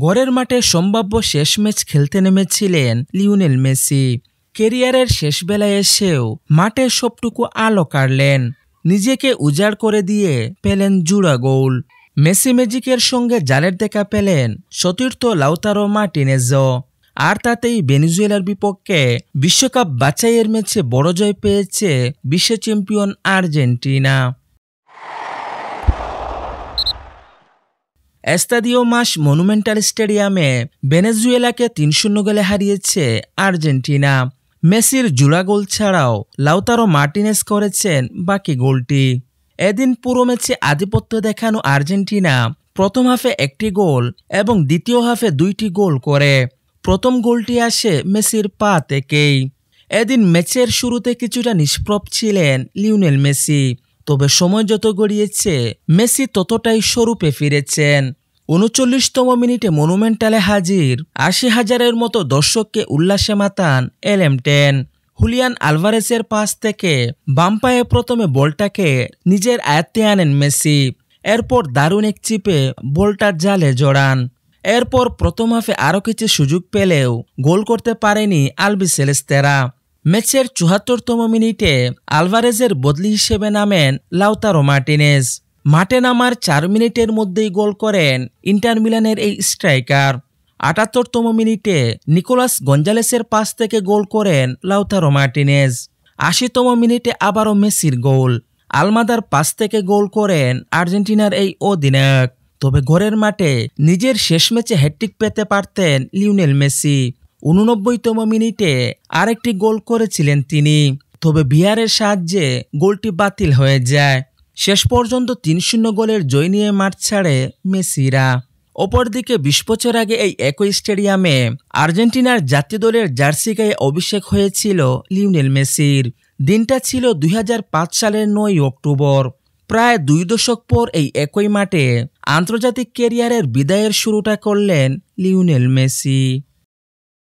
ঘরের মাঠে সম্ভাব্য শেষ ম্যাচ খেলতে নেমেছিলেন লিওনেল মেসি। ক্যারিয়ারের শেষ বেলায় এসেও মাঠে সবটুকু আলো কাড়লেন, নিজেকে উজাড় করে দিয়ে পেলেন জোড়া গোল। মেসি ম্যাজিকের সঙ্গে জালের দেখা পেলেন সতীর্থ লাউতারো মার্টিনেজও, আর তাতেই ভেনেজুয়েলার বিপক্ষে বিশ্বকাপ বাছাইয়ের ম্যাচে বড় জয় পেয়েছে বিশ্ব চ্যাম্পিয়ন আর্জেন্টিনা। এস্তাদিও মাস মনুমেন্টাল স্টেডিয়ামে ভেনেজুয়েলাকে ৩-০ গোলে হারিয়েছে আর্জেন্টিনা। মেসির জোড়া গোল ছাড়াও লাউতারো মার্টিনেজ করেছেন বাকি গোলটি। এদিন পুরো ম্যাচে আধিপত্য দেখানো আর্জেন্টিনা প্রথম হাফে ১টি গোল এবং দ্বিতীয় হাফে ২টি গোল করে। প্রথম গোলটি আসে মেসির পা থেকেই। এদিন ম্যাচের শুরুতে কিছুটা নিষ্প্রভ ছিলেন লিওনেল মেসি, তবে সময় যত গড়িয়েছে মেসি ততটাই স্বরূপে ফিরেছেন। ৩৯তম মিনিটে মনুমেন্টালে হাজির ৮০,০০০-এর মতো দর্শককে উল্লাসে মাতান এলএম10। হুলিয়ান আলভারেজের পাস থেকে বাম পায়ে প্রথমে বলটাকে নিজের আয়ত্তে আনেন মেসি, এরপর দারুণ এক চিপে বলটা জালে জড়ান। এরপর প্রথম হাফে আরও কিছু সুযোগ পেলেও গোল করতে পারেনি আলবিসেলেস্তেরা। ম্যাচের ৭৪তম মিনিটে আলভারেজের বদলি হিসেবে নামেন লাউতারো মার্টিনেজ। মাঠে নামার ৪ মিনিটের মধ্যেই গোল করেন ইন্টার মিলানের এই স্ট্রাইকার। ৭৮তম মিনিটে নিকোলাস গঞ্জালেসের পাস থেকে গোল করেন লাউতারো মার্টিনেজ। ৮০তম মিনিটে আবারও মেসির গোল। আলমাদার পাস থেকে গোল করেন আর্জেন্টিনার এই অধিনায়ক। তবে ঘরের মাঠে নিজের শেষ ম্যাচে হ্যাটট্রিক পেতে পারতেন লিওনেল মেসি। ৮৯তম মিনিটে আরেকটি গোল করেছিলেন তিনি, তবে ভিআরের সাহায্যে গোলটি বাতিল হয়ে যায়। শেষ পর্যন্ত ৩-০ গোলের জয় নিয়ে মাঠ ছাড়ে মেসিরা। অপরদিকে ২০ বছর আগে এই একই স্টেডিয়ামে আর্জেন্টিনার জাতীয় দলের জার্সি গায়ে অভিষেক হয়েছিল লিওনেল মেসির। দিনটা ছিল ২০০৫ সালের ৯ অক্টোবর। প্রায় ২ দশক পর এই একই মাঠে আন্তর্জাতিক ক্যারিয়ারের বিদায়ের শুরুটা করলেন লিওনেল মেসি।